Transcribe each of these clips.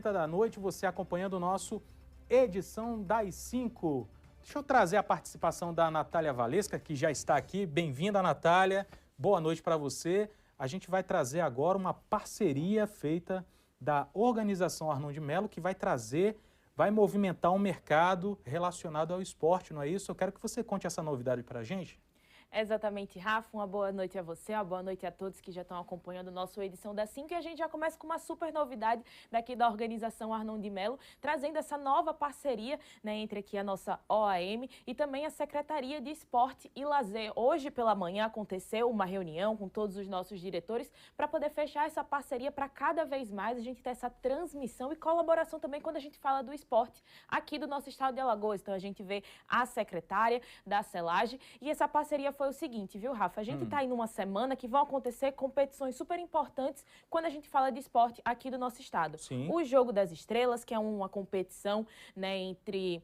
Da noite, você acompanhando o nosso Edição das 5. Deixa eu trazer a participação da Natália Valesca, que já está aqui. Bem-vinda, Natália. Boa noite para você. A gente vai trazer agora uma parceria feita da Organização Arnon de Melo, que vai movimentar um mercado relacionado ao esporte, não é isso? Eu quero que você conte essa novidade para a gente. Exatamente, Rafa. Uma boa noite a você, uma boa noite a todos que já estão acompanhando a nossa edição das 5. E a gente já começa com uma super novidade daqui da Organização Arnon de Melo, trazendo essa nova parceria, né, entre aqui a nossa OAM e também a Secretaria de Esporte e Lazer. Hoje pela manhã aconteceu uma reunião com todos os nossos diretores para poder fechar essa parceria para cada vez mais a gente ter essa transmissão e colaboração também quando a gente fala do esporte aqui do nosso estado de Alagoas. Então a gente vê a secretária da Celage e essa parceria foi o seguinte, viu, Rafa? A gente está aí numa semana que vão acontecer competições super importantes quando a gente fala de esporte aqui do nosso estado. Sim. O Jogo das Estrelas, que é uma competição, né, entre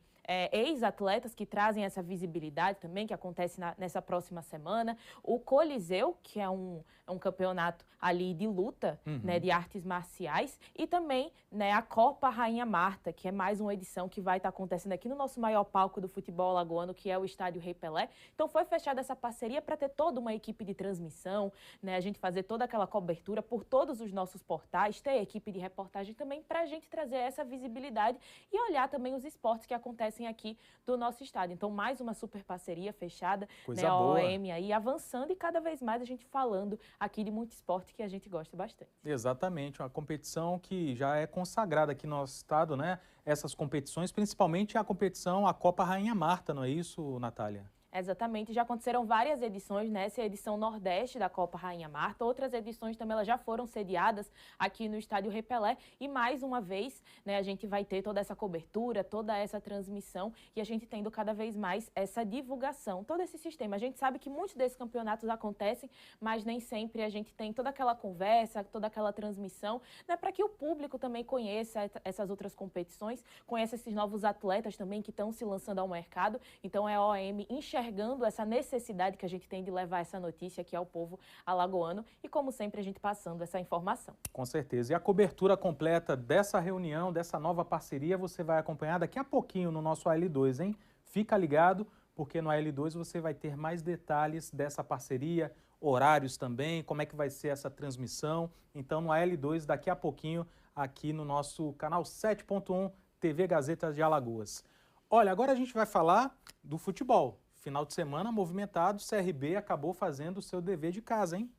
ex-atletas que trazem essa visibilidade também, que acontece nessa próxima semana. O Coliseu, que é um campeonato ali de luta, né, de artes marciais. E também, né, a Copa Rainha Marta, que é mais uma edição que vai estar acontecendo aqui no nosso maior palco do futebol alagoano, que é o Estádio Rei Pelé. Então foi fechada essa parceria para ter toda uma equipe de transmissão, né, a gente fazer toda aquela cobertura por todos os nossos portais, ter equipe de reportagem também para a gente trazer essa visibilidade e olhar também os esportes que acontecem aqui do nosso estado. Então, mais uma super parceria fechada, Coisa né, a boa. OAM aí avançando e cada vez mais a gente falando aqui de muito esporte que a gente gosta bastante. Exatamente, uma competição que já é consagrada aqui no nosso estado, né? Essas competições, principalmente a competição, a Copa Rainha Marta, não é isso, Natália? Exatamente, já aconteceram várias edições, né? Essa é a edição Nordeste da Copa Rainha Marta. Outras edições também elas já foram sediadas aqui no Estádio Rei Pelé. E mais uma vez, né, a gente vai ter toda essa cobertura, toda essa transmissão e a gente tendo cada vez mais essa divulgação, todo esse sistema. A gente sabe que muitos desses campeonatos acontecem, mas nem sempre a gente tem toda aquela conversa, toda aquela transmissão, né, para que o público também conheça essas outras competições, conheça esses novos atletas também que estão se lançando ao mercado. Então é a OAM enxergando essa necessidade que a gente tem de levar essa notícia aqui ao povo alagoano e, como sempre, a gente passando essa informação. Com certeza. E a cobertura completa dessa reunião, dessa nova parceria, você vai acompanhar daqui a pouquinho no nosso AL2, hein? Fica ligado, porque no AL2 você vai ter mais detalhes dessa parceria, horários também, como é que vai ser essa transmissão. Então, no AL2, daqui a pouquinho, aqui no nosso canal 7.1 TV Gazeta de Alagoas. Olha, agora a gente vai falar do futebol. Final de semana movimentado, CRB acabou fazendo o seu dever de casa, hein?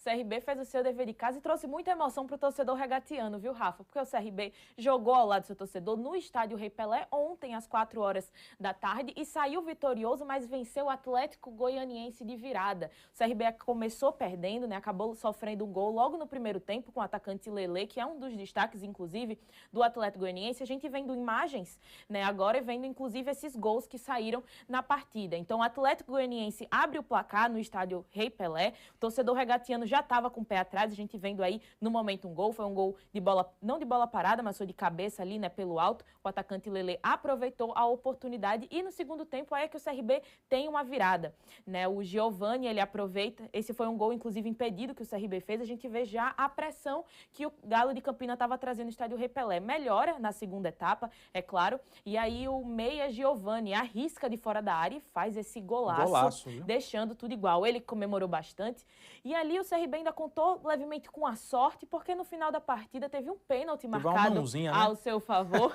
CRB fez o seu dever de casa e trouxe muita emoção para o torcedor regatiano, viu, Rafa? Porque o CRB jogou ao lado do seu torcedor no Estádio Rei Pelé ontem, às 4 horas da tarde, e saiu vitorioso, mas venceu o Atlético Goianiense de virada. O CRB começou perdendo, né? Acabou sofrendo um gol logo no primeiro tempo com o atacante Lelê, que é um dos destaques, inclusive, do Atlético Goianiense. A gente vendo imagens, né, agora e vendo, inclusive, esses gols que saíram na partida. Então, o Atlético Goianiense abre o placar no Estádio Rei Pelé. O torcedor regatiano já estava com o pé atrás, a gente vendo aí no momento um gol, foi um gol de bola, não de bola parada, mas foi de cabeça ali, né, pelo alto. O atacante Lelê aproveitou a oportunidade e no segundo tempo é que o CRB tem uma virada, né? O Giovani, ele aproveita, esse foi um gol inclusive impedido que o CRB fez, a gente vê já a pressão que o Galo de Campina estava trazendo no Estádio Rei Pelé. Melhora na segunda etapa, é claro, e aí o meia Giovani arrisca de fora da área e faz esse golaço deixando tudo igual. Ele comemorou bastante e ali o CRB ainda contou levemente com a sorte, porque no final da partida teve um pênalti marcado ao seu favor.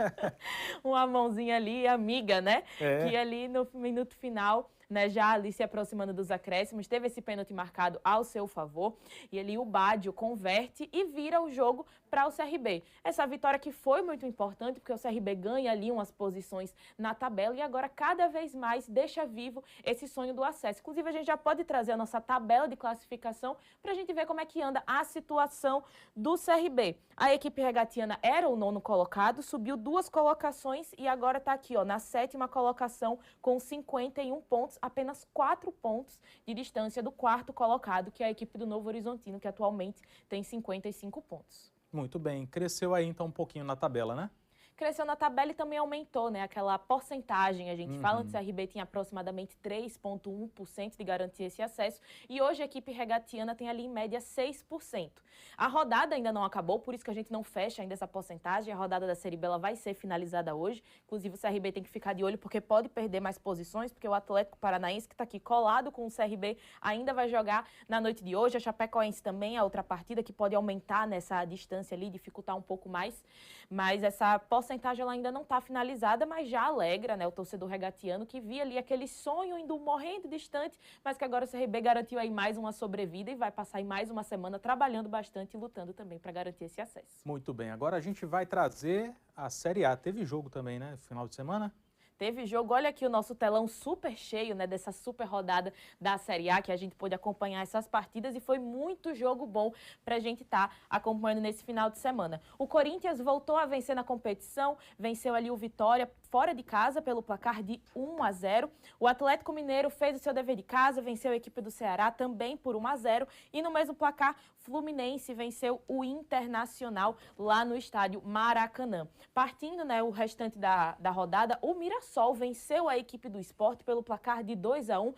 Uma mãozinha ali, amiga, né? Que ali no minuto final, né, já ali se aproximando dos acréscimos, teve esse pênalti marcado ao seu favor. E ali o Bádio converte e vira o jogo para o CRB. Essa vitória que foi muito importante, porque o CRB ganha ali umas posições na tabela e agora cada vez mais deixa vivo esse sonho do acesso. Inclusive, a gente já pode trazer a nossa tabela de classificação para a gente ver como é que anda a situação do CRB. A equipe regatiana era o 9º colocado, subiu 2 colocações e agora está aqui, ó, na 7ª colocação com 51 pontos, apenas 4 pontos de distância do 4º colocado, que é a equipe do Novo Horizontino, que atualmente tem 55 pontos. Muito bem, cresceu aí então um pouquinho na tabela, né? cresceu na tabela e também aumentou, né? Aquela porcentagem, a gente fala, que o CRB tinha aproximadamente 3,1% de garantir esse acesso e hoje a equipe regatiana tem ali em média 6%. A rodada ainda não acabou, por isso que a gente não fecha ainda essa porcentagem. A rodada da Série B ela vai ser finalizada hoje. Inclusive o CRB tem que ficar de olho porque pode perder mais posições, porque o Atlético Paranaense, que está aqui colado com o CRB, ainda vai jogar na noite de hoje. A Chapecoense também é outra partida que pode aumentar nessa distância ali, dificultar um pouco mais. Mas essa porcentagem ela ainda não está finalizada, mas já alegra, né, o torcedor regatiano que via ali aquele sonho indo morrendo distante, mas que agora o CRB garantiu aí mais uma sobrevida e vai passar aí mais uma semana trabalhando bastante e lutando também para garantir esse acesso. Muito bem, agora a gente vai trazer a Série A. Teve jogo também, né, final de semana? Teve jogo, olha aqui o nosso telão super cheio, né, dessa super rodada da Série A, que a gente pôde acompanhar essas partidas e foi muito jogo bom pra gente estar acompanhando nesse final de semana. O Corinthians voltou a vencer na competição, venceu ali o Vitória fora de casa pelo placar de 1-0. O Atlético Mineiro fez o seu dever de casa, venceu a equipe do Ceará também por 1-0 e no mesmo placar Fluminense venceu o Internacional lá no estádio Maracanã. Partindo, né, o restante da rodada, o Mirassol venceu a equipe do Sport pelo placar de 2-1,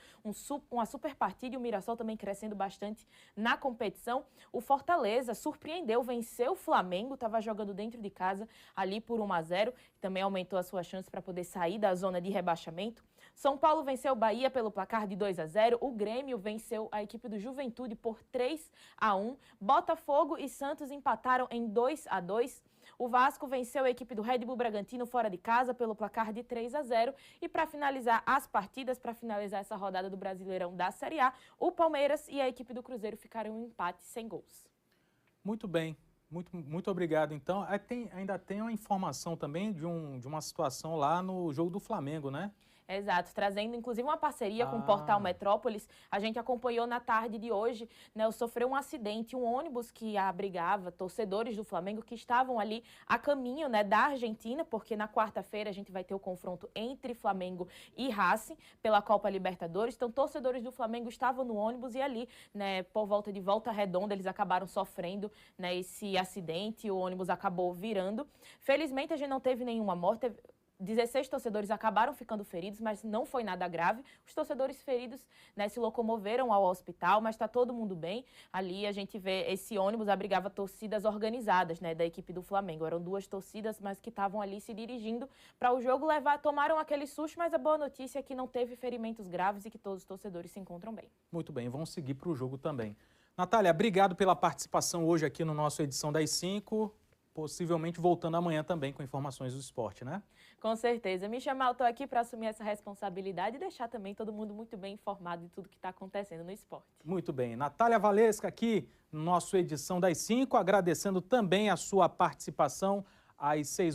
uma super partida e o Mirassol também crescendo bastante na competição. O Fortaleza surpreendeu, venceu o Flamengo, estava jogando dentro de casa ali por 1-0, também aumentou a sua chance para poder sair da zona de rebaixamento. São Paulo venceu o Bahia pelo placar de 2-0, o Grêmio venceu a equipe do Juventude por 3-1, Botafogo e Santos empataram em 2-2, o Vasco venceu a equipe do Red Bull Bragantino fora de casa pelo placar de 3-0 e para finalizar as partidas, para finalizar essa rodada do Brasileirão da Série A, o Palmeiras e a equipe do Cruzeiro ficaram em um empate sem gols. Muito bem. Muito obrigado, então. Ainda tem uma informação também de uma situação lá no jogo do Flamengo, né? Exato, trazendo inclusive uma parceria com o Portal Metrópolis. A gente acompanhou na tarde de hoje, né, sofreu um acidente, um ônibus que abrigava torcedores do Flamengo que estavam ali a caminho, né, da Argentina, porque na quarta-feira a gente vai ter o confronto entre Flamengo e Racing pela Copa Libertadores. Então, torcedores do Flamengo estavam no ônibus e ali, né, por volta de Volta Redonda, eles acabaram sofrendo, né, esse acidente, o ônibus acabou virando. Felizmente, a gente não teve nenhuma morte. 16 torcedores acabaram ficando feridos, mas não foi nada grave. Os torcedores feridos, né, se locomoveram ao hospital, mas está todo mundo bem. Ali a gente vê esse ônibus abrigava torcidas organizadas, né, da equipe do Flamengo. Eram duas torcidas, mas que estavam ali se dirigindo para o jogo. Tomaram aquele susto, mas a boa notícia é que não teve ferimentos graves e que todos os torcedores se encontram bem. Muito bem, vão seguir para o jogo também. Natália, obrigado pela participação hoje aqui no nosso Edição das 5. Possivelmente voltando amanhã também com informações do esporte, né? Com certeza. Me chamar, eu estou aqui para assumir essa responsabilidade e deixar também todo mundo muito bem informado de tudo que está acontecendo no esporte. Muito bem. Natália Valesca aqui no nosso Edição das 5, agradecendo também a sua participação às 6